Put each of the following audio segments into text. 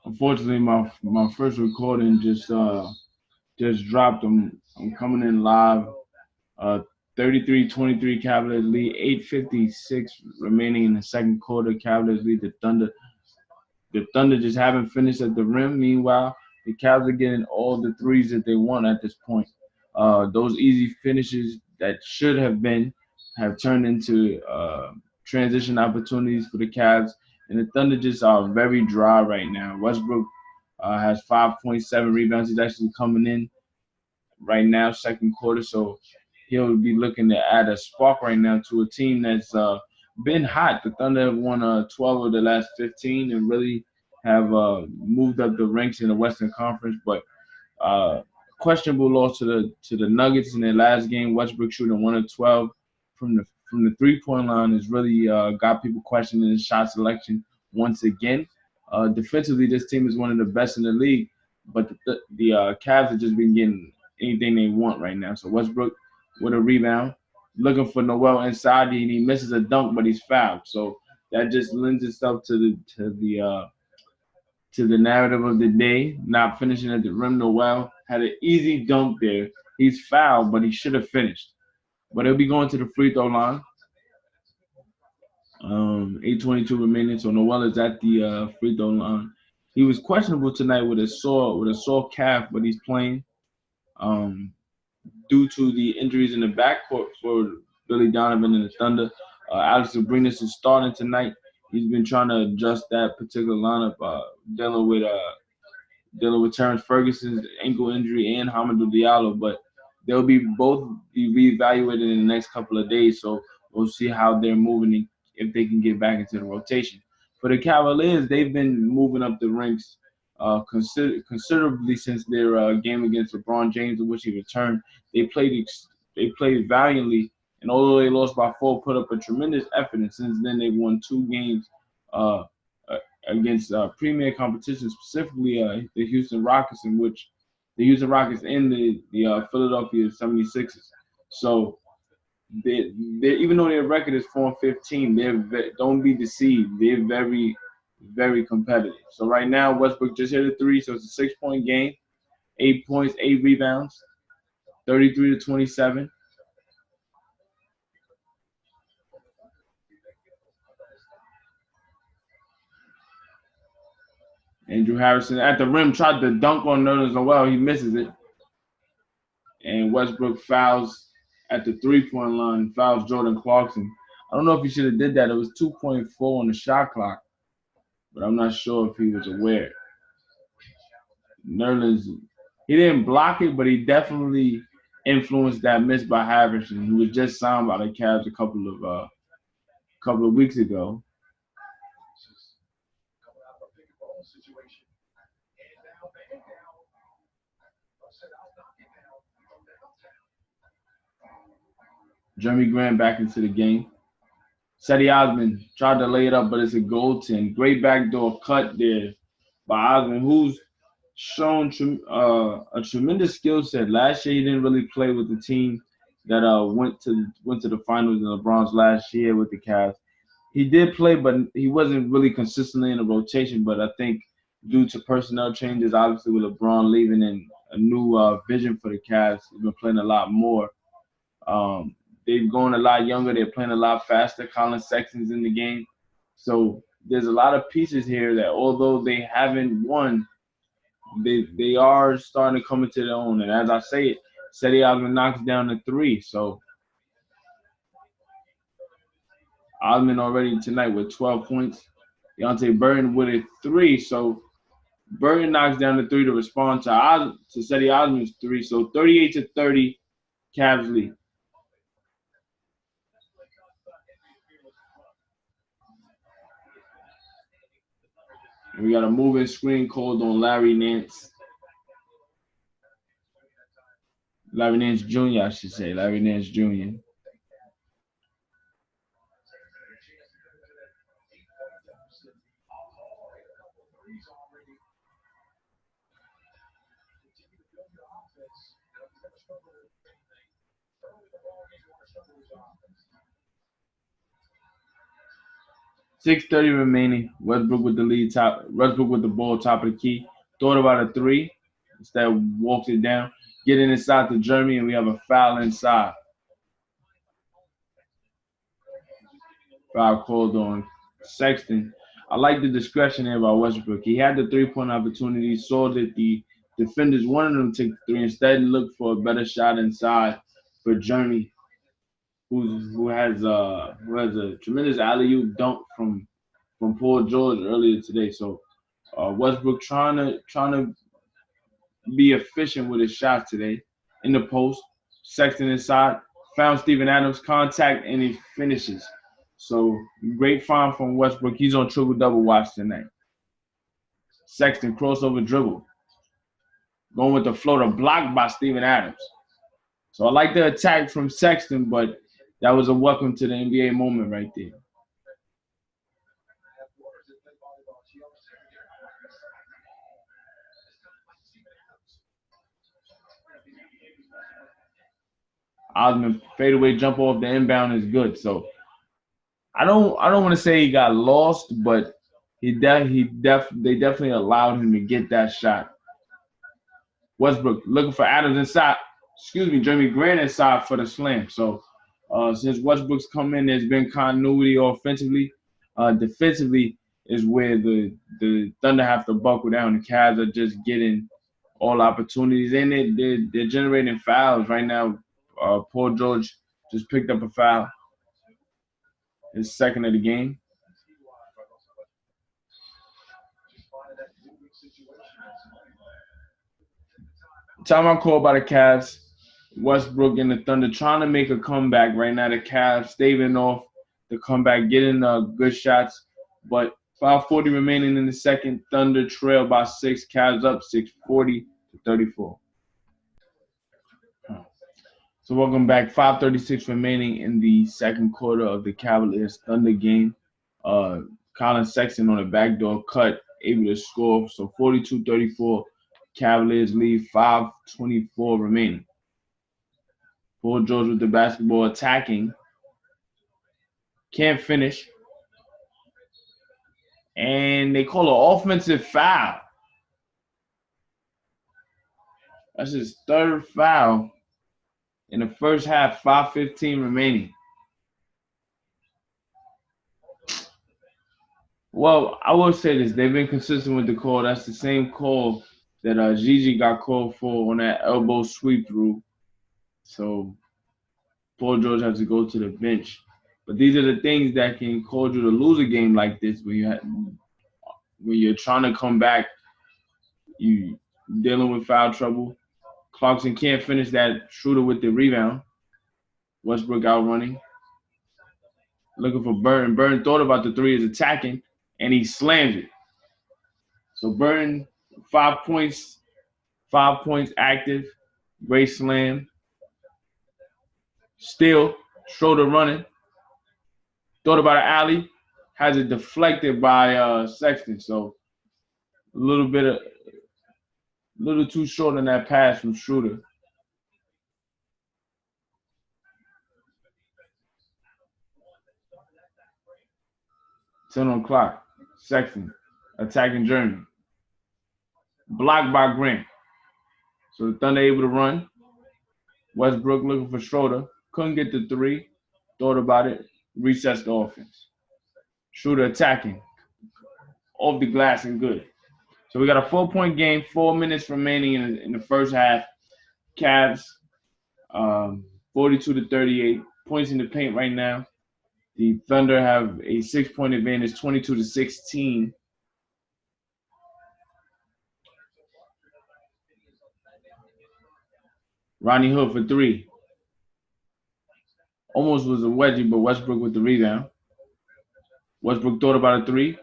Unfortunately, my first recording just dropped. I'm coming in live. Uh, 33-23 Cavaliers lead. 8:56 remaining in the second quarter. Cavaliers lead the Thunder. The Thunder just haven't finished at the rim. Meanwhile, the Cavs are getting all the threes that they want at this point. Those easy finishes that should have been have turned into transition opportunities for the Cavs, and the Thunder just are very dry right now. Westbrook has 5.7 rebounds. He's actually coming in right now, second quarter, so he'll be looking to add a spark right now to a team that's been hot. The Thunder have won 12 of the last 15 and really have moved up the ranks in the Western Conference, but uh, questionable loss to the Nuggets in their last game. Westbrook shooting 1 of 12 from the 3-point line has really got people questioning his shot selection once again. Defensively, this team is one of the best in the league, but the Cavs have just been getting anything they want right now. So Westbrook with a rebound, looking for Noel inside, and he misses a dunk, but he's fouled. So that just lends itself to the narrative of the day, not finishing at the rim. Noel had an easy dunk there. He's fouled, but he should have finished. But he'll be going to the free throw line. 8:22 remaining, so Noel is at the free throw line. He was questionable tonight with a sore calf, but he's playing. Um, Due to the injuries in the backcourt for Billy Donovan and the Thunder, Alex Abrinas is starting tonight. He's been trying to adjust that particular lineup, dealing with dealing with Terrence Ferguson's ankle injury and Hamidou Diallo, but they'll be both be reevaluated in the next couple of days. So we'll see how they're moving if they can get back into the rotation. For the Cavaliers, they've been moving up the ranks considerably since their game against LeBron James, in which he returned. They played valiantly, and although they lost by 4, put up a tremendous effort. And since then, they've won 2 games. Uh, Against premier competition, specifically the Houston Rockets, in which the Houston Rockets and the Philadelphia 76ers. So they even though their record is 4-15, don't be deceived. They're very very competitive. So right now Westbrook just hit a three, so it's a 6-point game, 8 points, 8 rebounds, 33-27. Andrew Harrison at the rim tried to dunk on Nerlens Noel. He misses it. And Westbrook fouls at the 3-point line, fouls Jordan Clarkson. I don't know if he should have did that. It was 2.4 on the shot clock, but I'm not sure if he was aware. Nerlens, he didn't block it, but he definitely influenced that miss by Harrison, who was just signed by the Cavs a couple of weeks ago. Jerami Grant back into the game. Cedi Osman tried to lay it up, but it's a goaltend. Great backdoor cut there by Osman, who's shown a tremendous skill set. Last year, he didn't really play with the team that went to the finals in LeBron's last year with the Cavs. He did play, but he wasn't really consistently in the rotation. But I think due to personnel changes, obviously with LeBron leaving and a new vision for the Cavs, he's been playing a lot more. Um, they've gone a lot younger. They're playing a lot faster. Colin Sexton's in the game. So there's a lot of pieces here that although they haven't won, they are starting to come into their own. And as I say it, Cedi Osman knocks down the three. So Osman already tonight with 12 points. Deontay Burton with a three. So Burton knocks down the three to respond to Cedi Osman's three. So 38-30, Cavs lead. And we got a moving screen called on Larry Nance. Larry Nance Jr., I should say. Larry Nance Jr. 6:30 remaining. Westbrook with the lead top. Westbrook with the ball top of the key. Thought about a three. Instead walks it down. Getting inside to Jerami, and we have a foul inside. Foul called on Sexton. I like the discretion there by Westbrook. He had the three-point opportunity, saw that the defenders wanted him to take the three, instead looked for a better shot inside for Jerami, who has a tremendous alley-oop dunk from Paul George earlier today. So Westbrook trying to be efficient with his shots today in the post. Sexton inside, found Steven Adams, contact, and he finishes. So great find from Westbrook. He's on triple-double watch tonight. Sexton crossover dribble. Going with the floater, blocked by Steven Adams. So I like the attack from Sexton, but that was a welcome to the NBA moment right there. Osman fadeaway jump off the inbound is good. So I don't want to say he got lost, but they definitely allowed him to get that shot. Westbrook looking for Adams inside. Jerami Grant inside for the slam. So since Westbrook's come in, there's been continuity offensively. Defensively is where the Thunder have to buckle down. The Cavs are just getting all opportunities, and they're generating fouls right now. Paul George just picked up a foul, his second of the game. Timeout called by the Cavs. Westbrook and the Thunder trying to make a comeback right now. The Cavs staving off the comeback, getting good shots, but 5:40 remaining in the second. Thunder trail by 6. Cavs up 640-34. So welcome back. 5:36 remaining in the second quarter of the Cavaliers Thunder game. Colin Sexton on a backdoor cut, able to score. So 42-34. Cavaliers lead. 5:24 remaining. Paul George with the basketball attacking. Can't finish. And they call an offensive foul. That's his third foul in the first half. 5:15 remaining. Well, I will say this. They've been consistent with the call. That's the same call that Gigi got called for on that elbow sweep through. So Paul George has to go to the bench. But these are the things that can cause you to lose a game like this when you're trying to come back, you dealing with foul trouble. Clarkson can't finish that. Schroeder with the rebound. Westbrook out running. Looking for Burton. Burton thought about the three, is attacking, and he slams it. So Burton, 5 points, 5 points active. Great slam. Still, Schroeder running. Thought about an alley. Has it deflected by Sexton. So a little too short on that pass from Schroeder. Ten on clock. Sexton attacking Jerami. Blocked by Grant. So the Thunder able to run. Westbrook looking for Schroeder. Couldn't get the three. Thought about it. Recessed the offense. Schroeder attacking. Off the glass and good. So we got a 4-point game. 4 minutes remaining in the first half. Cavs 42-38. Points in the paint right now. The Thunder have a 6-point advantage, 22-16. Rodney Hood for three. Almost was a wedgie, but Westbrook with the rebound. Westbrook thought about a three.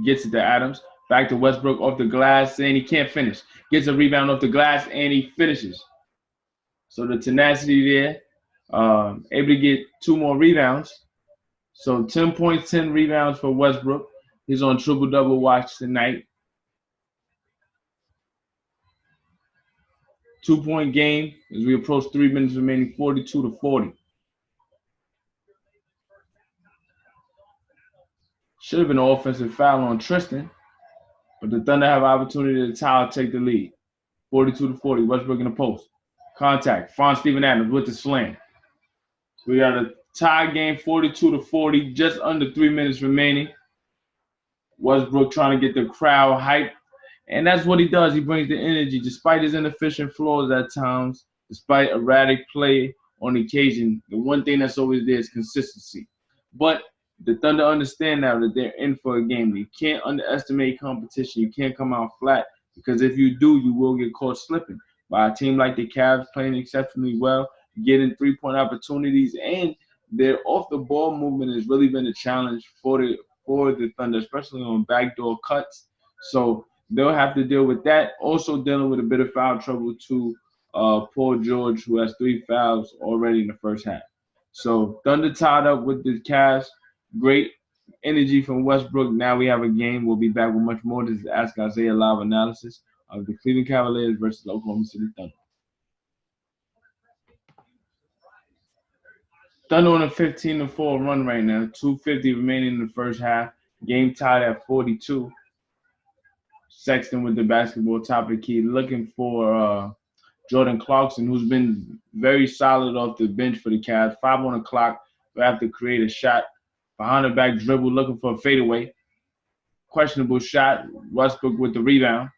Gets it to Adams. Back to Westbrook off the glass, saying he can't finish. Gets a rebound off the glass, and he finishes. So the tenacity there. Able to get 2 more rebounds. So 10 points, 10 rebounds for Westbrook. He's on triple-double watch tonight. 2-point game as we approach 3 minutes remaining, 42-40. Should have been an offensive foul on Tristan, but the Thunder have an opportunity to tie or take the lead. 42-40, Westbrook in the post. Contact, Franz Steven Adams with the slam. We got a tie game, 42-40, just under 3 minutes remaining. Westbrook trying to get the crowd hyped. And that's what he does. He brings the energy, despite his inefficient flaws at times, despite erratic play on occasion. The one thing that's always there is consistency. But the Thunder understand now that they're in for a game. You can't underestimate competition. You can't come out flat, because if you do, you will get caught slipping by a team like the Cavs playing exceptionally well, getting three-point opportunities, and their off-the-ball movement has really been a challenge for the Thunder, especially on backdoor cuts. So they'll have to deal with that. Also dealing with a bit of foul trouble to Paul George, who has 3 fouls already in the first half. So Thunder tied up with the Cavs. Great energy from Westbrook. Now we have a game. We'll be back with much more. This is Ask Isaiah live analysis of the Cleveland Cavaliers versus Oklahoma City Thunder. Thunder on a 15-4 run right now. 2:50 remaining in the first half. Game tied at 42. Sexton with the basketball top of the key, looking for Jordan Clarkson, who's been very solid off the bench for the Cavs. 5 on the clock. They have to create a shot. Behind the back dribble, looking for a fadeaway. Questionable shot. Westbrook with the rebound.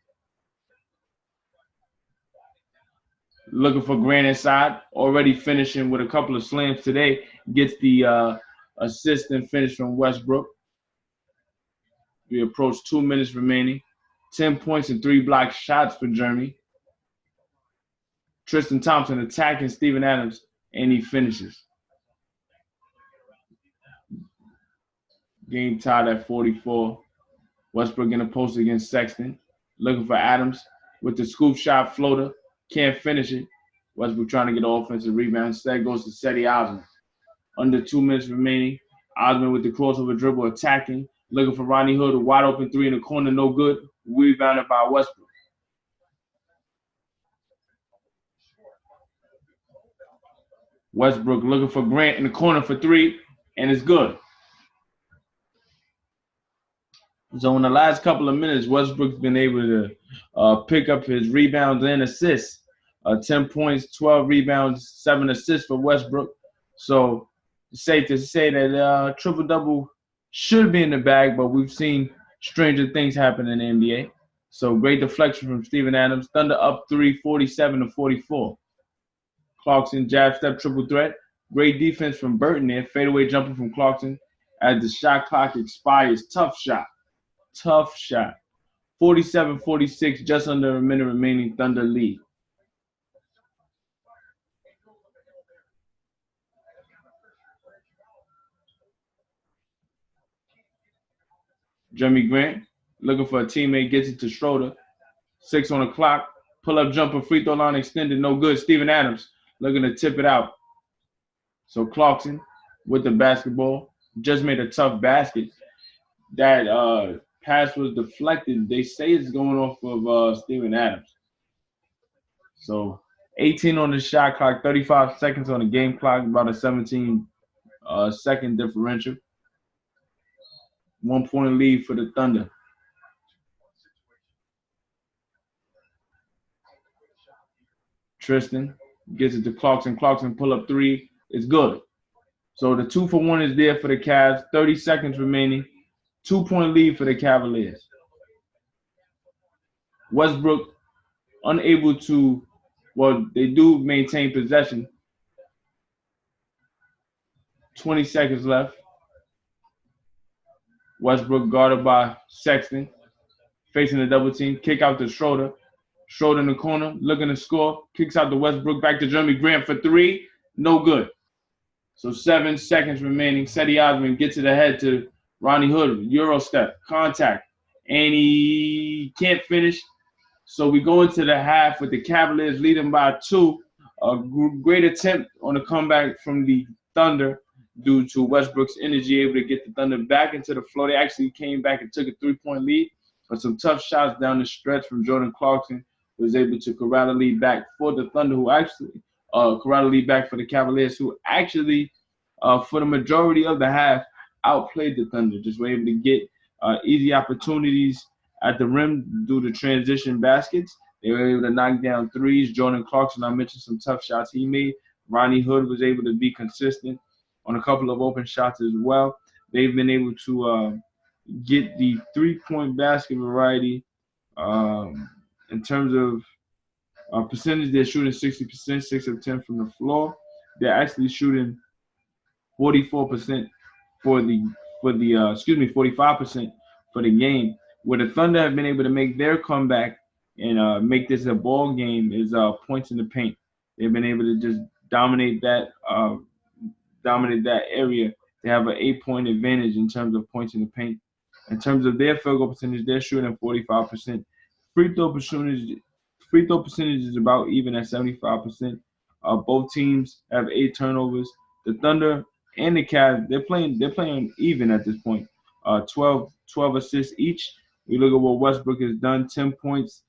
Looking for Grant inside. Already finishing with a couple of slams today. Gets the assist and finish from Westbrook. We approach 2 minutes remaining. 10 points and 3 blocked shots for Jerami. Tristan Thompson attacking Steven Adams, and he finishes. Game tied at 44. Westbrook in the post against Sexton. Looking for Adams with the scoop shot floater. Can't finish it. Westbrook trying to get an offensive rebound. Instead goes to Cedi Osman. Under 2 minutes remaining. Osman with the crossover dribble attacking. Looking for Rodney Hood. A wide open 3 in the corner. No good. Rebounded by Westbrook. Westbrook looking for Grant in the corner for 3, and it's good. So in the last couple of minutes, Westbrook's been able to pick up his rebounds and assists. 10 points, 12 rebounds, 7 assists for Westbrook. So it's safe to say that triple-double should be in the bag, but we've seen stranger things happen in the NBA. So great deflection from Steven Adams. Thunder up 3, 47-44. Clarkson, jab step, triple threat. Great defense from Burton there. Fadeaway jumper from Clarkson as the shot clock expires. Tough shot. 47-46, just under a minute remaining. Thunder lead. Jerami Grant looking for a teammate, gets it to Schroeder. 6 on the clock. Pull-up jumper, free throw line extended, no good. Steven Adams looking to tip it out. So Clarkson with the basketball. Just made a tough basket. That pass was deflected. They say it's going off of Steven Adams. So 18 on the shot clock, 35 seconds on the game clock, about a 17-second differential. 1 point lead for the Thunder. Tristan gets it to Clarkson. Clarkson pull up 3. It's good. So the 2-for-1 is there for the Cavs. 30 seconds remaining. 2-point lead for the Cavaliers. Westbrook unable to, well, they do maintain possession. 20 seconds left. Westbrook guarded by Sexton. Facing the double team. Kick out to Schroeder. Schroeder in the corner, looking to score. Kicks out to Westbrook, back to Jerami Grant for 3. No good. So 7 seconds remaining. Cedi Osman gets it ahead to Rodney Hood. Euro step, contact. And he can't finish. So we go into the half with the Cavaliers leading by 2. A great attempt on the comeback from the Thunder due to Westbrook's energy, able to get the Thunder back into the flow. They actually came back and took a 3-point lead. But some tough shots down the stretch from Jordan Clarkson was able to corral the lead back for the Thunder, who actually corral the lead back for the Cavaliers, who actually, for the majority of the half, outplayed the Thunder. Just were able to get easy opportunities at the rim due to transition baskets. They were able to knock down threes. Jordan Clarkson, I mentioned some tough shots he made. Ronnie Hood was able to be consistent on a couple of open shots as well. They've been able to get the three-point basket variety in terms of percentage. They're shooting 60%, 6 of 10 from the floor. They're actually shooting 44% for the 45% for the game. Where the Thunder have been able to make their comeback and make this a ball game is points in the paint. They've been able to just dominate that area. They have an 8-point advantage in terms of points in the paint. In terms of their field goal percentage, they're shooting 45%. Free throw percentage is about even at 75%. Both teams have 8 turnovers. The Thunder and the Cavs, they're playing even at this point. 12 assists each. We look at what Westbrook has done: 10 points,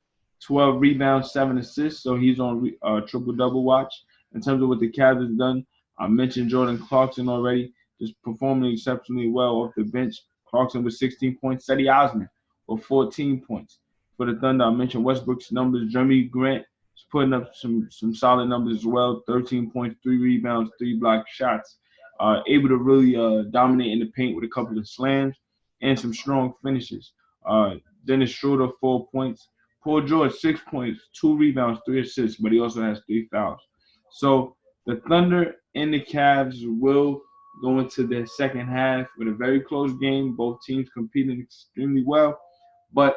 12 rebounds, 7 assists. So he's on triple-double watch. In terms of what the Cavs have done, I mentioned Jordan Clarkson already, just performing exceptionally well off the bench. Clarkson with 16 points. Cedi Osman with 14 points. For the Thunder, I mentioned Westbrook's numbers. Jerami Grant is putting up some solid numbers as well. 13 points, 3 rebounds, 3 blocked shots. Able to really dominate in the paint with a couple of slams and some strong finishes. Dennis Schroeder, 4 points. Paul George, 6 points, 2 rebounds, 3 assists, but he also has 3 fouls. So the Thunder and the Cavs will go into the second half with a very close game. Both teams competing extremely well. But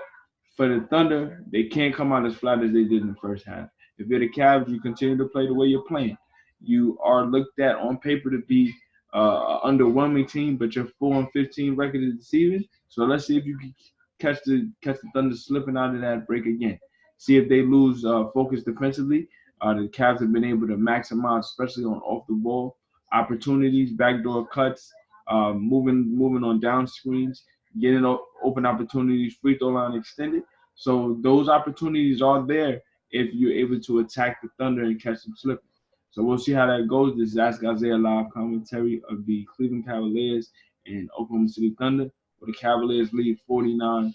for the Thunder, they can't come out as flat as they did in the first half. If you're the Cavs, you continue to play the way you're playing. You are looked at on paper to be an underwhelming team, but your 4-15 record is deceiving. So let's see if you can catch the Thunder slipping out of that break again. See if they lose focus defensively. The Cavs have been able to maximize, especially on off the ball opportunities, backdoor cuts, moving on down screens, getting open opportunities, free throw line extended. So those opportunities are there if you're able to attack the Thunder and catch them slipping. So we'll see how that goes. This is Ask Isaiah live commentary of the Cleveland Cavaliers and Oklahoma City Thunder, where the Cavaliers lead 49-47.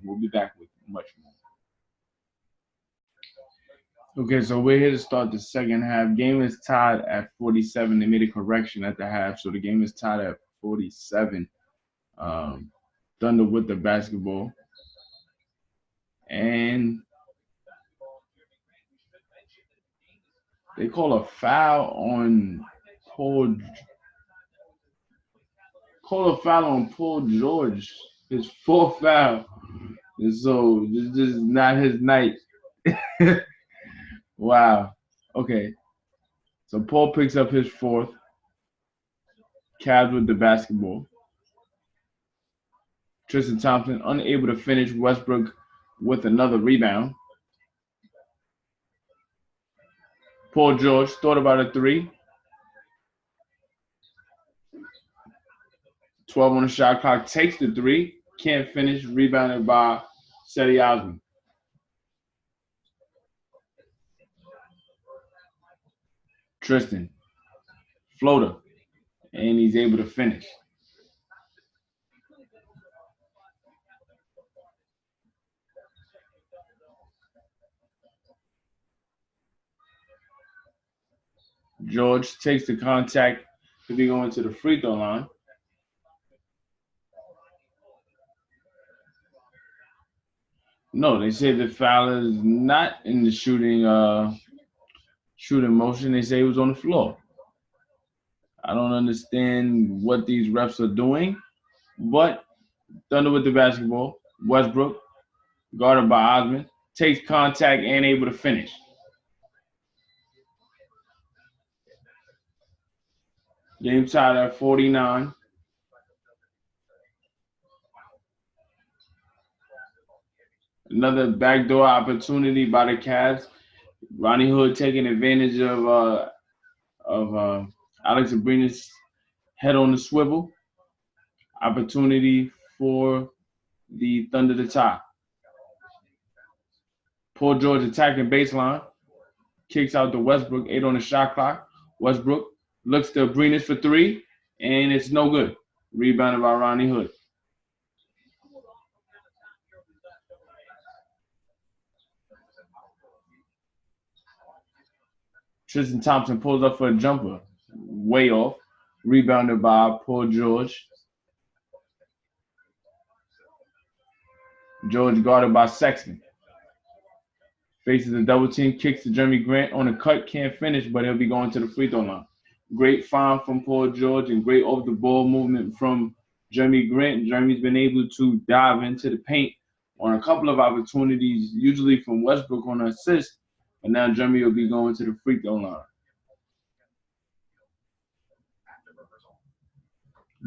We'll be back with much more. Okay, so we're here to start the second half. Game is tied at 47. They made a correction at the half, so the game is tied at 47. Thunder with the basketball. And they call a foul on Paul George. His 4th foul. And so this is not his night. Wow. Okay. So Paul picks up his 4th. Cavs with the basketball. Tristan Thompson unable to finish. Westbrook with another rebound. Paul George thought about a 3. 12 on the shot clock. Takes the 3. Can't finish. Rebounded by Cedi Osman. Tristan. Floater. And he's able to finish. George takes the contact to be going to the free throw line. No, they say the foul is not in the shooting motion. They say it was on the floor. I don't understand what these refs are doing, but Thunder with the basketball. Westbrook, guarded by Osman, takes contact and able to finish. Game tied at 49. Another backdoor opportunity by the Cavs. Ronnie Hood taking advantage of Alex Abrines' head on the swivel. Opportunity for the Thunder to tie. Paul George attacking baseline. Kicks out to Westbrook, 8 on the shot clock. Westbrook looks to Abrines for 3, and it's no good. Rebounded by Ronnie Hood. Tristan Thompson pulls up for a jumper. Way off. Rebounded by Paul George. George guarded by Sexton. Faces a double team, kicks to Jerami Grant on a cut, can't finish, but he'll be going to the free throw line. Great find from Paul George and great off the ball movement from Jerami Grant. Jerami's been able to dive into the paint on a couple of opportunities, usually from Westbrook on an assist, but now Jerami will be going to the free throw line.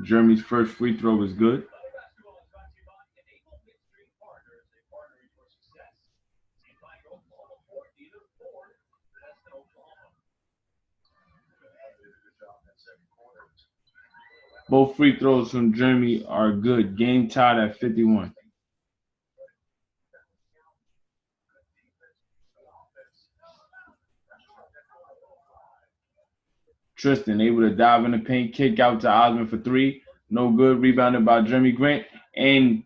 Jerami's first free throw was good. Both free throws from Jerami are good. Game tied at 51. Tristan able to dive in the paint, kick out to Osman for three. No good. Rebounded by Jerami Grant. And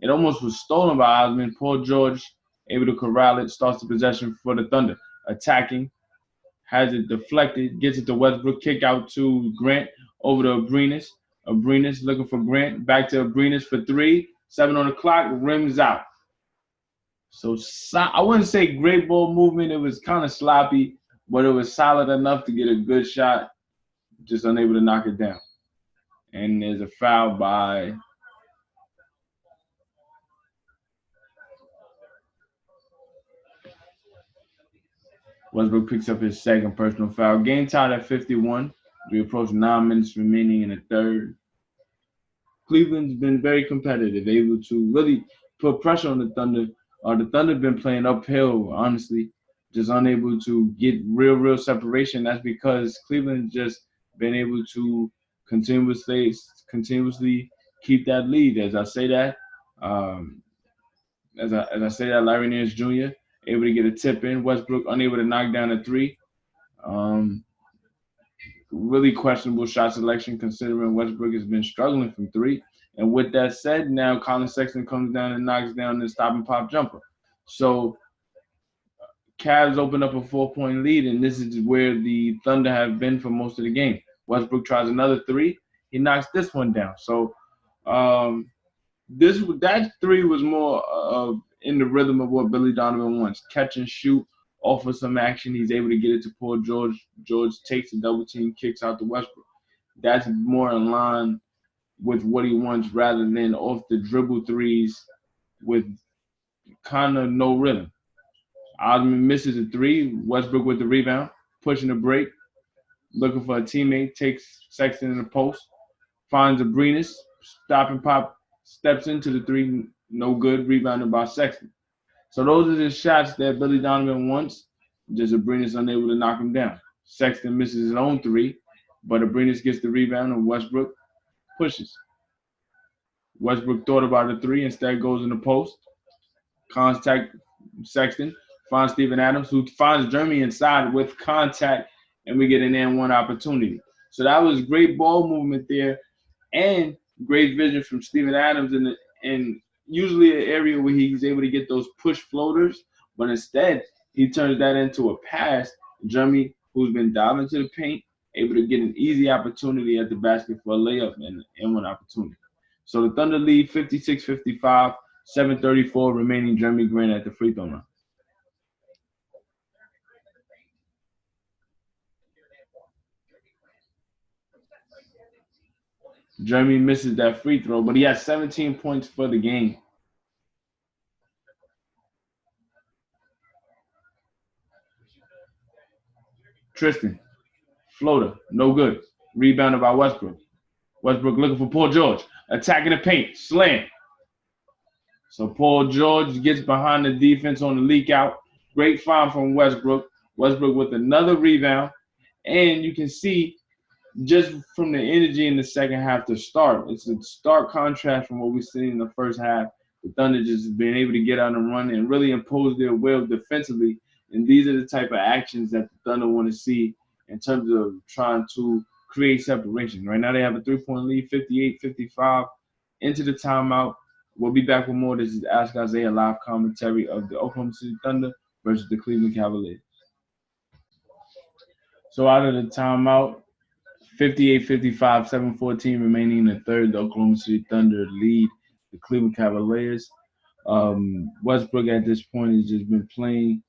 it almost was stolen by Osman. Paul George able to corral it, starts the possession for the Thunder. Attacking, has it deflected, gets it to Westbrook, kick out to Grant over to Abrinas. Abrinas looking for Grant, back to Abrinas for three. 7 on the clock, rims out. So I wouldn't say great ball movement. It was kind of sloppy, but it was solid enough to get a good shot, just unable to knock it down. And there's a foul by Westbrook. Picks up his second personal foul. Game tied at 51. We approach 9 minutes remaining in the third. Cleveland's been very competitive, able to really put pressure on the Thunder. The Thunder been playing uphill, honestly, just unable to get real separation. That's because Cleveland just been able to continuously keep that lead. As I say that, Larry Nance Jr. able to get a tip in. Westbrook unable to knock down a three. Really questionable shot selection considering Westbrook has been struggling from three. And with that said, now Colin Sexton comes down and knocks down the stop and pop jumper. So Cavs open up a 4-point lead, and this is where the Thunder have been for most of the game. Westbrook tries another three. He knocks this one down. So that three was more in the rhythm of what Billy Donovan wants. Catch and shoot, offer some action. He's able to get it to Paul George. George takes the double team, kicks out to Westbrook. That's more in line with what he wants rather than off the dribble threes with kind of no rhythm. Osman misses a three. Westbrook with the rebound, pushing the break, looking for a teammate, takes Sexton in the post, finds Abrinas, stop and pop, steps into the three, no good, rebounded by Sexton. So those are the shots that Billy Donovan wants, just Abrinas unable to knock him down. Sexton misses his own three, but Abrinas gets the rebound and Westbrook pushes. Westbrook thought about a three, instead goes in the post. Contact Sexton, finds Steven Adams, who finds Jerami inside with contact, and we get an and one opportunity. So that was great ball movement there and great vision from Steven Adams in usually an area where he's able to get those push floaters, but instead he turns that into a pass. Jerami, who's been diving to the paint, able to get an easy opportunity at the basket for a layup and one opportunity. So the Thunder lead 56-55, 7:34 remaining. Jerami Grant at the free throw line. Jerami misses that free throw, but he has 17 points for the game. Tristan, floater, no good. Rebounded by Westbrook. Westbrook looking for Paul George. Attacking the paint, slam. So Paul George gets behind the defense on the leak out. Great find from Westbrook. Westbrook with another rebound. And you can see just from the energy in the second half to start, it's a stark contrast from what we've seen in the first half. The Thunder just being able to get on and run and really impose their will defensively. And these are the type of actions that the Thunder want to see in terms of trying to create separation. Right now they have a 3-point lead, 58-55 into the timeout. We'll be back with more. This is Ask Isaiah live commentary of the Oklahoma City Thunder versus the Cleveland Cavaliers. So out of the timeout, 58-55, 7:14 remaining in the third. The Oklahoma City Thunder lead the Cleveland Cavaliers. Westbrook at this point has just been playing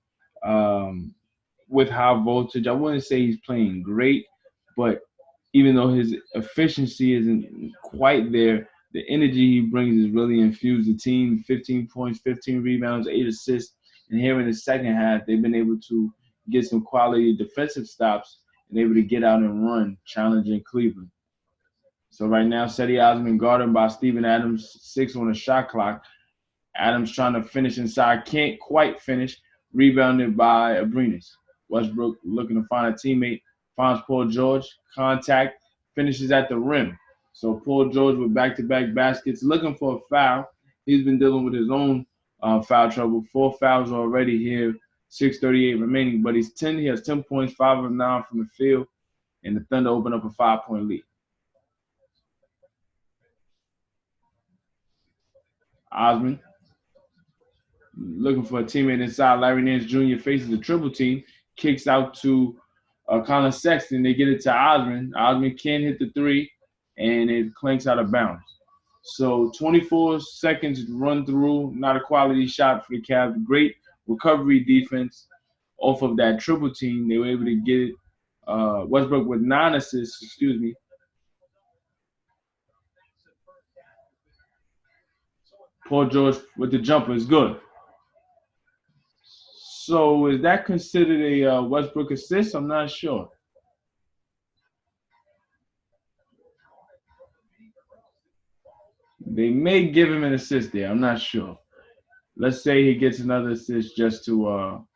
with high voltage. I wouldn't say he's playing great, but even though his efficiency isn't quite there, the energy he brings has really infused the team. 15 points, 15 rebounds, 8 assists. And here in the second half, they've been able to get some quality defensive stops and able to get out and run, challenging Cleveland. So right now, Cedi Osman guarded by Steven Adams, 6 on the shot clock. Adams trying to finish inside, can't quite finish, rebounded by Abrinas. Westbrook looking to find a teammate, finds Paul George, contact, finishes at the rim. So Paul George with back-to-back baskets, looking for a foul. He's been dealing with his own foul trouble. 4 fouls already here, 6:38 remaining, but he has 10 points, 5 of 9 from the field, and the Thunder open up a 5-point lead. Osman looking for a teammate inside. Larry Nance Jr. faces a triple team, kicks out to Colin Sexton. They get it to Osman. Osman can't hit the three, and it clanks out of bounds. So 24 seconds run through, not a quality shot for the Cavs. Great recovery defense off of that triple team. They were able to get it. Westbrook with 9 assists, Paul George with the jumper is good. So is that considered a Westbrook assist? I'm not sure. They may give him an assist there. I'm not sure. Let's say he gets another assist just to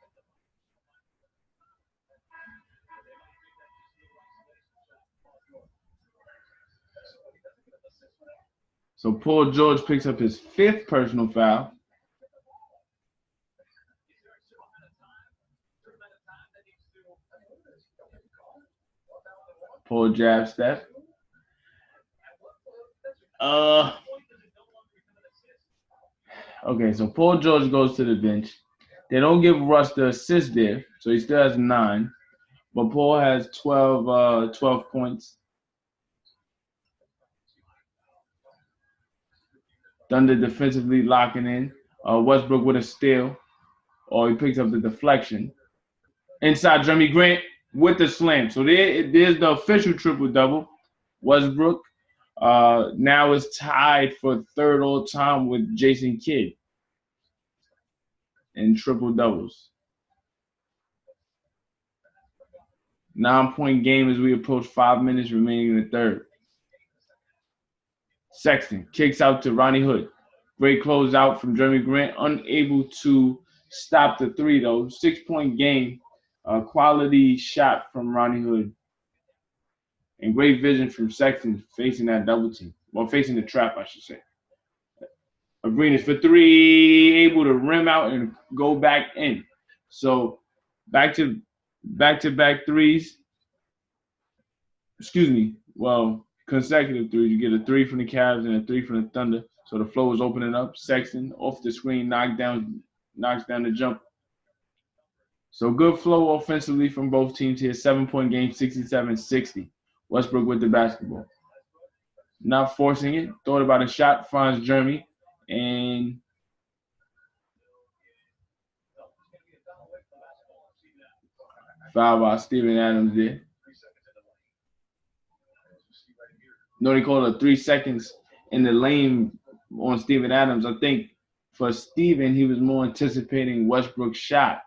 So Paul George picks up his 5th personal foul. Paul jab step. Okay, so Paul George goes to the bench. They don't give Russ the assist there, so he still has 9. But Paul has 12 points. Thunder defensively locking in. Westbrook with a steal. He picks up the deflection. Inside, Jerami Grant with the slam. So there's the official triple-double. Westbrook now is tied for 3rd all-time with Jason Kidd in triple-doubles. 9-point game as we approach 5 minutes remaining in the third. Sexton kicks out to Ronnie Hood. Great closeout from Jerami Grant. Unable to stop the 3, though. 6-point game. Quality shot from Ronnie Hood. And great vision from Sexton facing that double team. Well, facing the trap, I should say. Abrinas for 3, able to rim out and go back in. So back-to-back threes. Consecutive threes. You get a 3 from the Cavs and a 3 from the Thunder. So the flow is opening up. Sexton off the screen, knocks down the jumper. So good flow offensively from both teams here. 7-point game, 67-60. Westbrook with the basketball. Not forcing it. Thought about a shot, finds Jerami, and foul by Steven Adams there. No, they called it 3 seconds in the lane on Steven Adams. I think for Steven, he was more anticipating Westbrook's shot.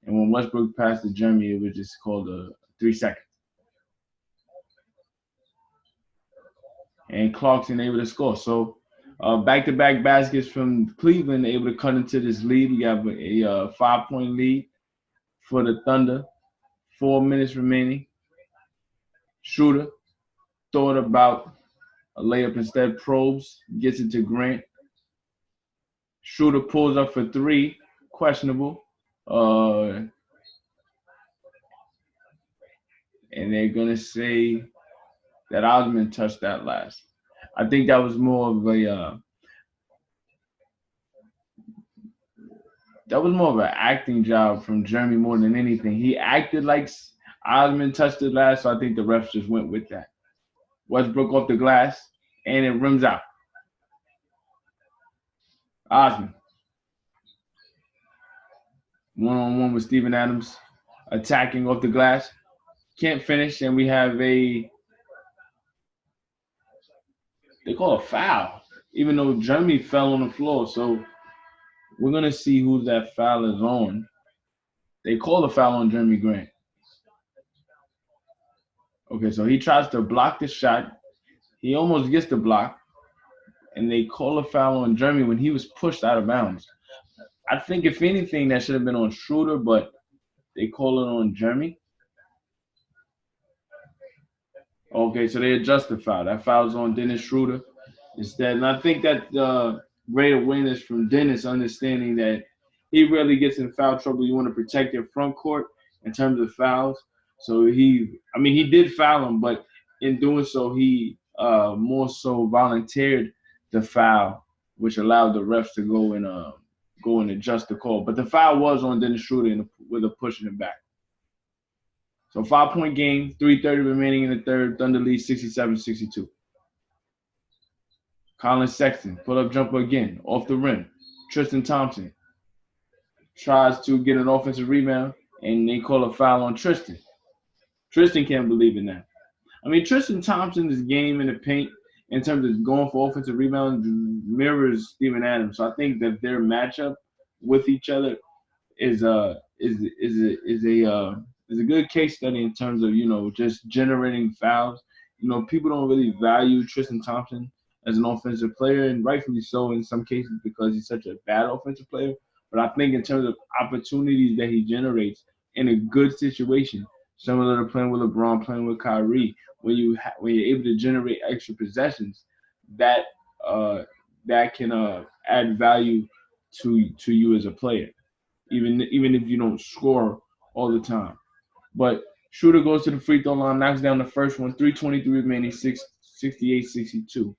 And when Westbrook passed to Jerami, it was just called a 3 seconds. And Clarkson able to score. So back-to-back baskets from Cleveland, able to cut into this lead. We have a 5-point lead for the Thunder. 4 minutes remaining. Schroeder thought about a layup instead. Probes, gets it to Grant. Schroeder pulls up for 3, questionable. And they're going to say that Osman touched that last. I think that was more of a that was more of an acting job from Jerami more than anything. He acted like Osman touched it last, so I think the refs just went with that. Westbrook off the glass, and it rims out. Osman. One-on-one with Steven Adams, attacking off the glass. Can't finish, and we have they call a foul, even though Jerami fell on the floor. So we're going to see who that foul is on. They call a foul on Jerami Grant. Okay, so he tries to block the shot. He almost gets the block, and they call a foul on Jerami when he was pushed out of bounds. I think, if anything, that should have been on Schroeder, but they call it on Jerami. Okay, so they adjust the foul. That foul's on Dennis Schroeder instead. And I think that great awareness from Dennis, understanding that he rarely gets in foul trouble. You want to protect your front court in terms of fouls. So he did foul him, but in doing so, he more so volunteered the foul, which allowed the refs to go and adjust the call. But the foul was on Dennis Schroeder with a pushing it back. So 5-point game, 3:30 remaining in the third. Thunder lead 67-62. Colin Sexton, pull-up jumper again, off the rim. Tristan Thompson tries to get an offensive rebound, and they call a foul on Tristan. Tristan can't believe in that. I mean, Tristan Thompson's game in the paint in terms of going for offensive rebounds mirrors Steven Adams. So I think that their matchup with each other is a good case study in terms of, just generating fouls. People don't really value Tristan Thompson as an offensive player, and rightfully so in some cases because he's such a bad offensive player. But I think in terms of opportunities that he generates in a good situation, similar to playing with LeBron, playing with Kyrie, when you're able to generate extra possessions, that can add value to you as a player, even if you don't score all the time. But Schroeder goes to the free throw line, knocks down the first one, 3:23 remaining, 68-62.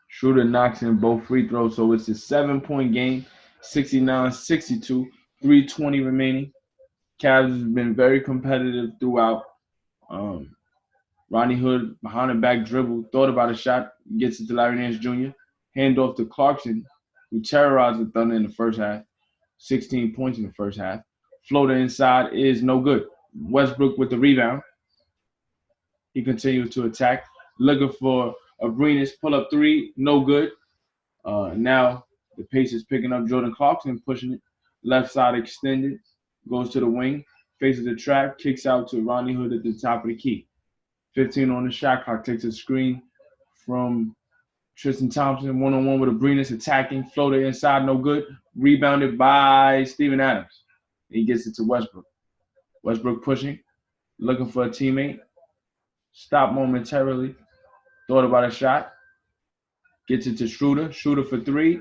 Schroeder knocks in both free throws, so it's a 7-point game, 69-62, 3:20 remaining. Cavs has been very competitive throughout. Rodney Hood, behind the back dribble, thought about a shot, gets it to Larry Nance Jr., hand off to Clarkson, who terrorized the Thunder in the first half, 16 points in the first half. Floater inside is no good. Westbrook with the rebound. He continues to attack, looking for Arenas, pull-up three, no good. Now the pace is picking up. Jordan Clarkson pushing it. Left side extended, goes to the wing, faces the trap, kicks out to Rodney Hood at the top of the key. 15 on the shot clock, takes a screen from Tristan Thompson, one-on-one with Arenas, attacking, floater inside, no good. Rebounded by Steven Adams. He gets it to Westbrook. Westbrook pushing, looking for a teammate. Stop momentarily. Thought about a shot. Gets it to Schroeder. Schroeder for three.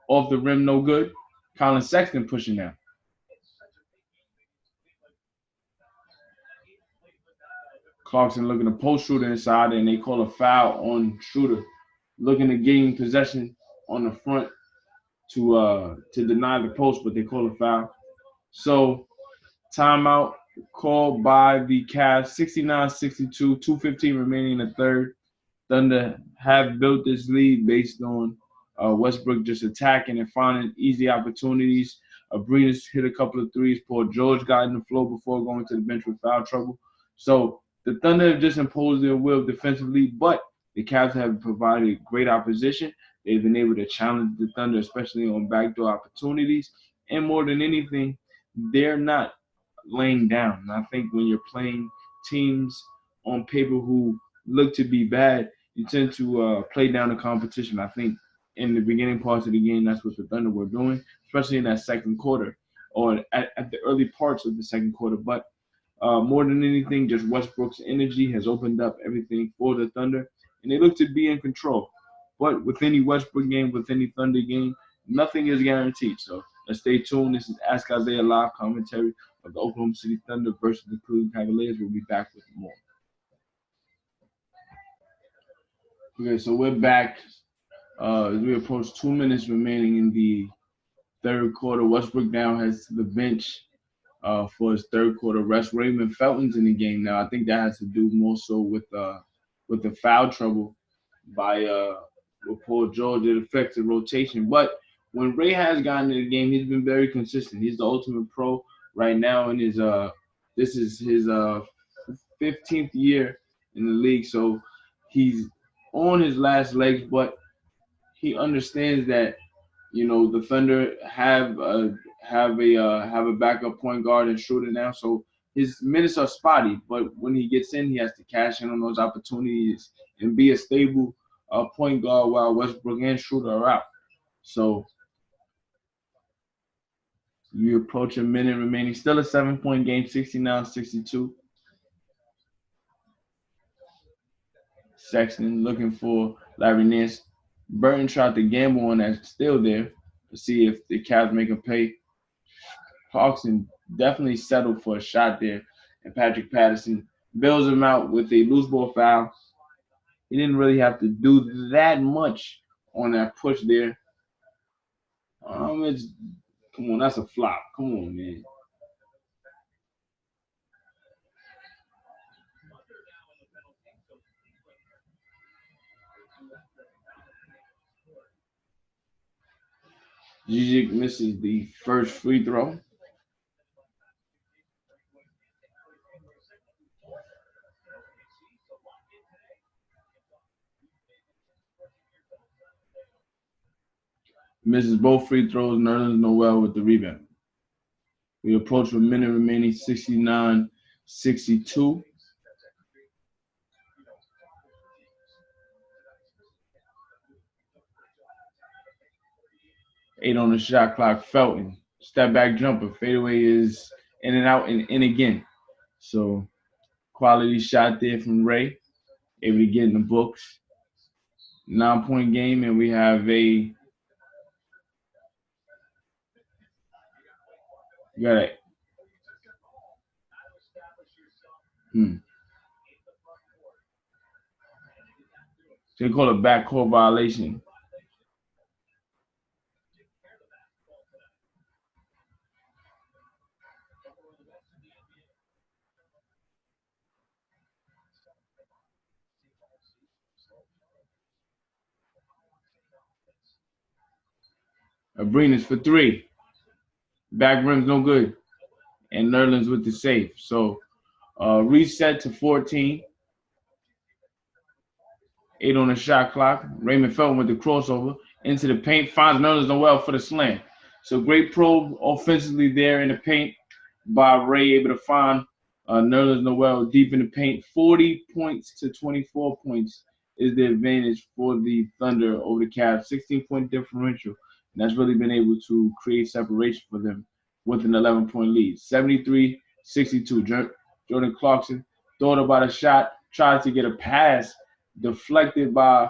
Off the rim, no good. Colin Sexton pushing now. Clarkson looking to post Schroeder inside, and they call a foul on Schroeder. Looking to gain possession on the front to deny the post, but they call a foul. So timeout called by the Cavs, 69-62, 2:15 remaining in the third. Thunder have built this lead based on Westbrook just attacking and finding easy opportunities. Arenas hit a couple of threes. Paul George got in the flow before going to the bench with foul trouble. So the Thunder have just imposed their will defensively, but the Cavs have provided great opposition. They've been able to challenge the Thunder, especially on backdoor opportunities. And more than anything, they're not laying down. And I think when you're playing teams on paper who look to be bad, you tend to play down the competition. I think in the beginning parts of the game, that's what the Thunder were doing, especially in that second quarter or at the early parts of the second quarter. But more than anything, just Westbrook's energy has opened up everything for the Thunder, and they look to be in control. But with any Westbrook game, with any Thunder game, nothing is guaranteed. So Stay tuned. This is Ask Isaiah live commentary of the Oklahoma City Thunder versus the Cleveland Cavaliers. We'll be back with more. Okay, so we're back as we approach 2 minutes remaining in the third quarter. Westbrook now has the bench for his third quarter rest. Raymond Felton's in the game now. I think that has to do more so with the foul trouble by with Paul George. It affects the rotation. But when Ray has gotten in the game, he's been very consistent. He's the ultimate pro right now in his this is his 15th year in the league. So he's on his last legs, but he understands that the Thunder have a backup point guard and shooter now, so his minutes are spotty. But when he gets in, he has to cash in on those opportunities and be a stable point guard while Westbrook and Schroeder are out. So you approach a minute remaining, still a 7-point game, 69-62. Sexton looking for Larry Nance. Burton tried to gamble on that, still there, to see if the Cavs make a pay. Clarkson definitely settled for a shot there, and Patrick Patterson bails him out with a loose ball foul. He didn't really have to do that much on that push there. Come on, that's a flop. Come on, man. Zizic misses the first free throw. Misses both free throws. Nerlens Noel with the rebound. We approach a minute remaining, 69-62. Eight on the shot clock. Felton. Step back jumper. Fadeaway is in and out and in again. So quality shot there from Ray. Able to get in the books. 9-point game, and we have a got it. They call it backcourt violation. Abrinas for three. Back rim's no good. And Nerlens with the save. So reset to 14. 8 on the shot clock. Raymond Felton with the crossover into the paint. Finds Nerlens Noel for the slam. So great probe offensively there in the paint by Ray, able to find Nerlens Noel deep in the paint. 40 points to 24 points is the advantage for the Thunder over the Cavs. 16-point differential. And that's really been able to create separation for them with an 11-point lead. 73-62. Jordan Clarkson thought about a shot, tried to get a pass, deflected by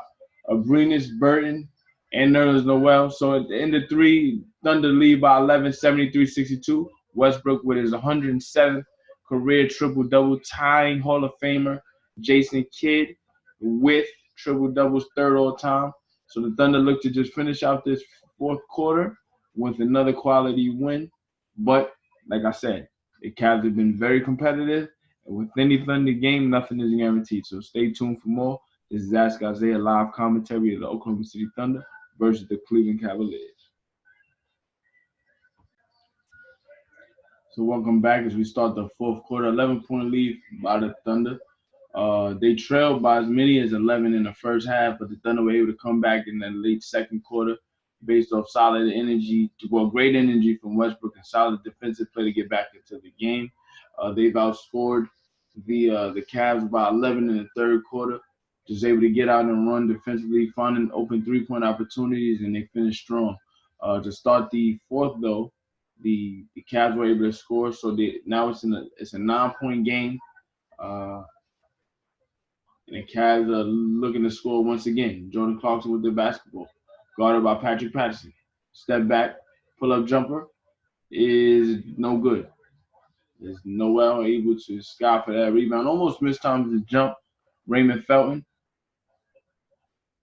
Abrinas, Burton, and Nerlens Noel. So at the end of three, Thunder lead by 11, 73-62. Westbrook with his 107th career triple-double, tying Hall of Famer Jason Kidd with triple-doubles, third all-time. So the Thunder look to just finish out this fourth quarter with another quality win. But like I said, the Cavs have been very competitive. And with any Thunder game, nothing is guaranteed. So stay tuned for more. This is Ask Isaiah live commentary of the Oklahoma City Thunder versus the Cleveland Cavaliers. So welcome back as we start the fourth quarter. 11-point lead by the Thunder. They trailed by as many as 11 in the first half, but the Thunder were able to come back in the late second quarter based off solid energy, great energy from Westbrook and solid defensive play to get back into the game. They've outscored the Cavs by 11 in the third quarter. Just able to get out and run defensively, finding open three-point opportunities, and they finished strong. To start the fourth, though, the Cavs were able to score, so now it's a 9-point game. And the Cavs are looking to score once again. Jordan Clarkson with the basketball, guarded by Patrick Patterson. Step back, pull-up jumper is no good. Is Noel able to scout for that rebound? Almost mistimed the jump. Raymond Felton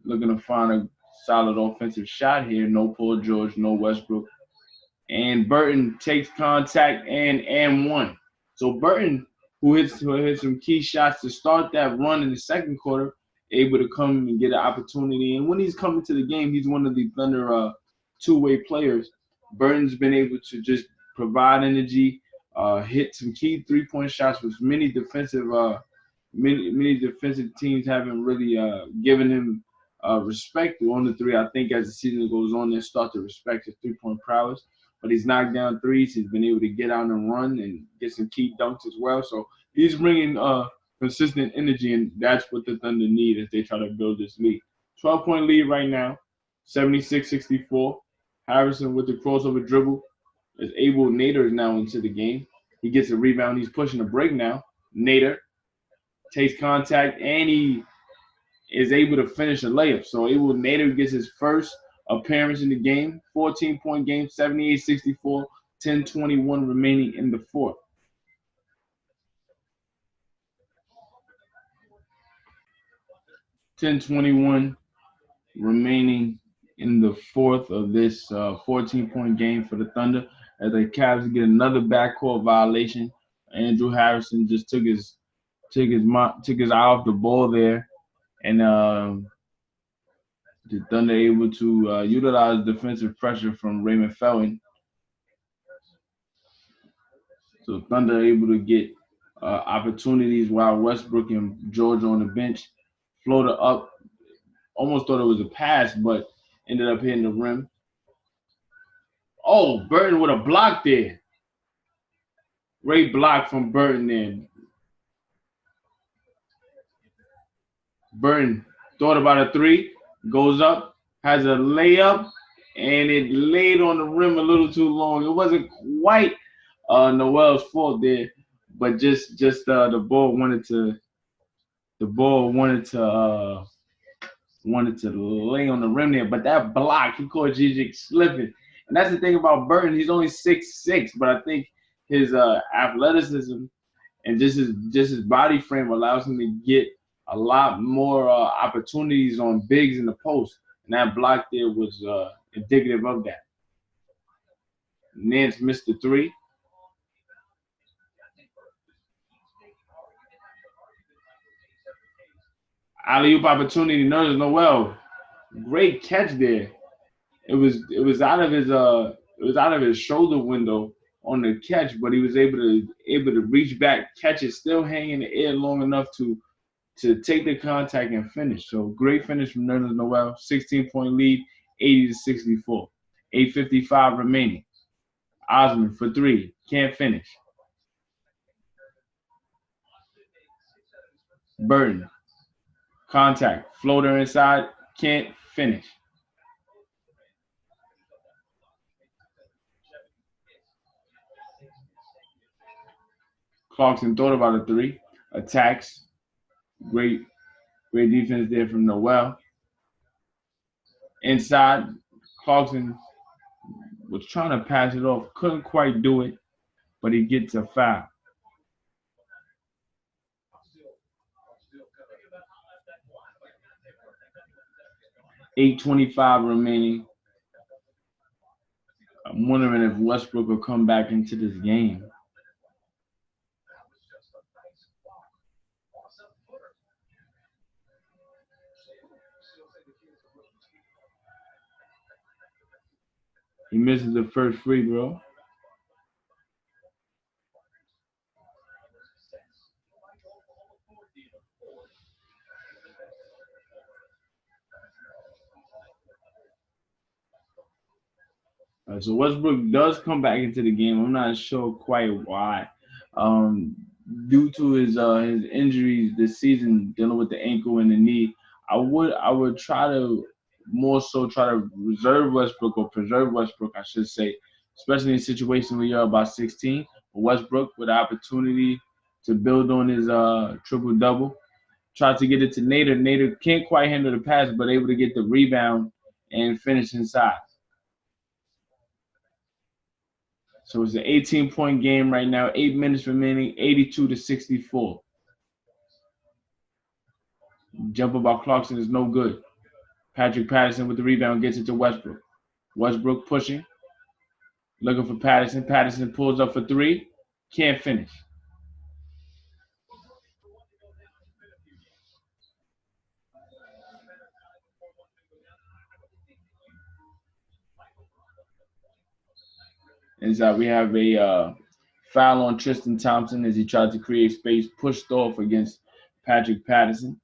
looking to find a solid offensive shot here. No Paul George, no Westbrook. And Burton takes contact and one. So Burton, who hit some key shots to start that run in the second quarter, able to come and get an opportunity. And when he's coming to the game, he's one of the Thunder two-way players. Burton's been able to just provide energy, hit some key three-point shots, which many defensive teams haven't really given him respect on the three. I think as the season goes on, they start to respect his three-point prowess. But he's knocked down threes. He's been able to get out and run and get some key dunks as well. So he's bringing consistent energy, and that's what the Thunder need as they try to build this lead. 12-point lead right now, 76-64. Harrison with the crossover dribble is able. Nader is now into the game. He gets a rebound. He's pushing a break now. Nader takes contact, and he is able to finish a layup. So Nader gets his first appearance in the game, 14-point game, 78-64, 10:21 remaining in the fourth. (10:21) remaining in the fourth of this 14-point game for the Thunder as the Cavs get another backcourt violation. Andrew Harrison just took his eye off the ball there, and the Thunder able to utilize defensive pressure from Raymond Felton. So Thunder able to get opportunities while Westbrook and George on the bench. Floater up, almost thought it was a pass, but ended up hitting the rim. Oh, Burton with a block there. Great block from Burton there. Burton thought about a three, goes up, has a layup, and it laid on the rim a little too long. It wasn't quite Noel's fault there, but just the ball wanted to lay on the rim there. But that block, he caught Gigi slipping. And that's the thing about Burton. He's only 6'6", but I think his athleticism and just his body frame allows him to get a lot more opportunities on bigs in the post. And that block there was indicative of that. Nance missed the three. Alley-oop opportunity, Noel. Great catch there. It was out of his shoulder window on the catch, but he was able to reach back, catch it, still hang in the air long enough to take the contact and finish. So great finish from Nerlens Noel. 16-point lead, 80-64. 8:55 remaining. Osman for three, can't finish. Burton. Contact, floater inside, can't finish. Clarkson thought about a three, attacks. Great defense there from Noel. Inside, Clarkson was trying to pass it off, couldn't quite do it, but he gets a foul. 8:25 remaining. I'm wondering if Westbrook will come back into this game. He misses the first free throw. So Westbrook does come back into the game. I'm not sure quite why. Due to his injuries this season, dealing with the ankle and the knee, I would try to reserve Westbrook or preserve Westbrook, I should say, especially in a situation where you're about 16. Westbrook with the opportunity to build on his triple-double. Tried to get it to Nader. Nader can't quite handle the pass, but able to get the rebound and finish inside. So it's an 18-point game right now. 8 minutes remaining. 82-64. Jumper by Clarkson is no good. Patrick Patterson with the rebound gets it to Westbrook. Westbrook pushing, looking for Patterson. Patterson pulls up for three. Can't finish. Inside, we have a foul on Tristan Thompson as he tried to create space, pushed off against Patrick Patterson.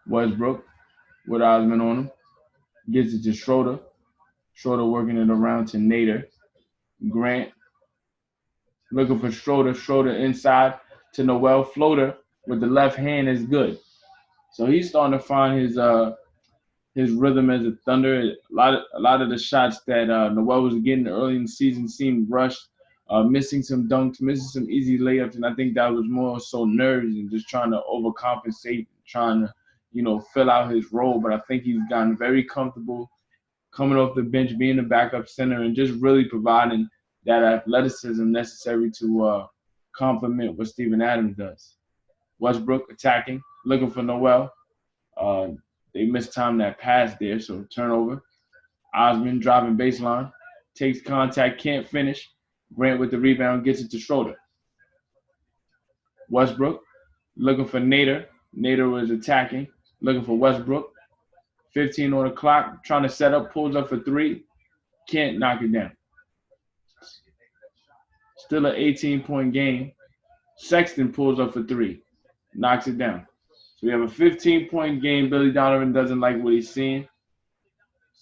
Westbrook with Osman on him. Gets it to Schroeder. Schroeder working it around to Nader. Grant looking for Schroeder. Schroeder inside to Noel. Floater with the left hand is good. So he's starting to find his rhythm as a Thunder. A lot of the shots that Noel was getting early in the season seemed rushed, missing some dunks, missing some easy layups, and I think that was more so nerves and just trying to overcompensate, trying to fill out his role. But I think he's gotten very comfortable coming off the bench, being a backup center, and just really providing that athleticism necessary to complement what Steven Adams does. Westbrook attacking, looking for Noel. Uh, they mistimed that pass there, so turnover. Osman driving baseline, takes contact, can't finish. Grant with the rebound, gets it to Schroeder. Westbrook looking for Nader. Nader was attacking, looking for Westbrook. 15 on the clock, trying to set up, pulls up for three, can't knock it down. Still an 18-point game. Sexton pulls up for three, knocks it down. So we have a 15-point game. Billy Donovan doesn't like what he's seeing.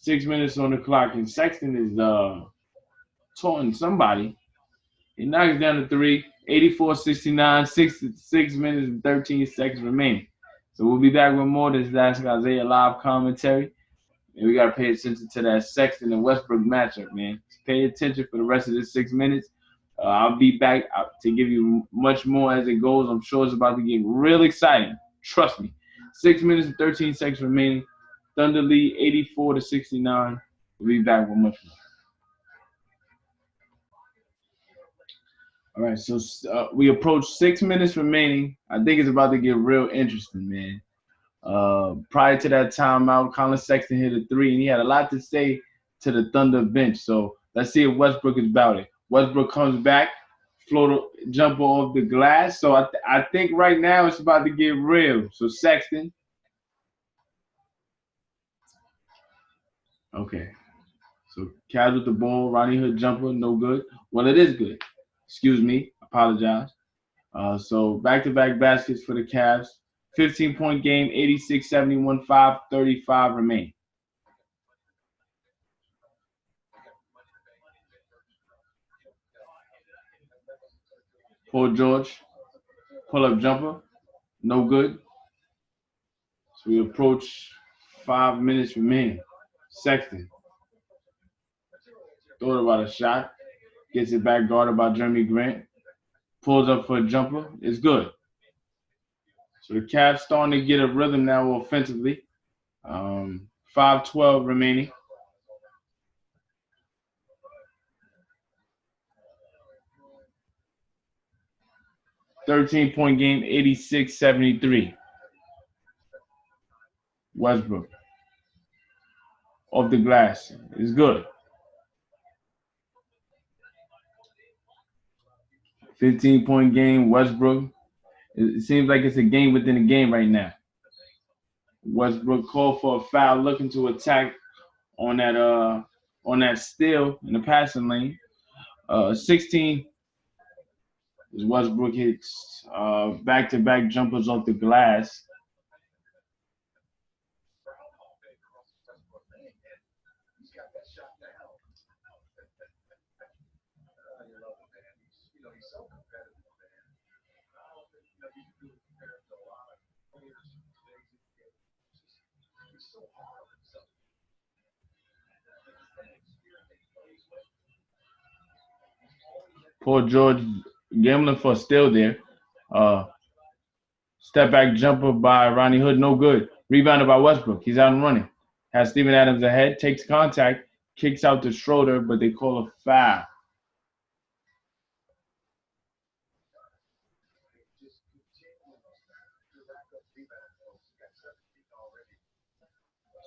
6 minutes on the clock, and Sexton is taunting somebody. He knocks down the three, 84-69, 6 minutes and 13 seconds remaining. So we'll be back with more. This is Ask Isaiah live commentary. And we got to pay attention to that Sexton and Westbrook matchup, man. Pay attention for the rest of this 6 minutes. I'll be back to give you much more as it goes. I'm sure it's about to get real exciting. Trust me. 6 minutes and 13 seconds remaining. Thunder lead 84-69. We'll be back with much more. All right, so we approach 6 minutes remaining. I think it's about to get real interesting, man. Prior to that timeout, Colin Sexton hit a three, and he had a lot to say to the Thunder bench. So let's see if Westbrook is about it. Westbrook comes back, floater jumper off the glass. So I think right now it's about to get real. So Sexton. Okay. So Cavs with the ball, Ronnie Hood jumper, no good. Well, it is good. Excuse me, apologize. So back-to-back baskets for the Cavs. 15-point game, 86-71, 5:35 remain. Paul George, pull-up jumper, no good. So we approach 5 minutes remaining. Sexton, thought about a shot, gets it back guarded by Jerami Grant, pulls up for a jumper, it's good. So the Cavs starting to get a rhythm now offensively. 5:12 remaining. $13-point game, 86-73. Westbrook off the glass is good. 15-point game, Westbrook. It seems like it's a game within a game right now. Westbrook called for a foul, looking to attack on that steal in the passing lane. 16 is Westbrook hits back-to-back jumpers off the glass. Paul George gambling for a steal there. Step back jumper by Ronnie Hood, no good. Rebounded by Westbrook. He's out and running. Has Steven Adams ahead, takes contact, kicks out to Schroeder, but they call a foul.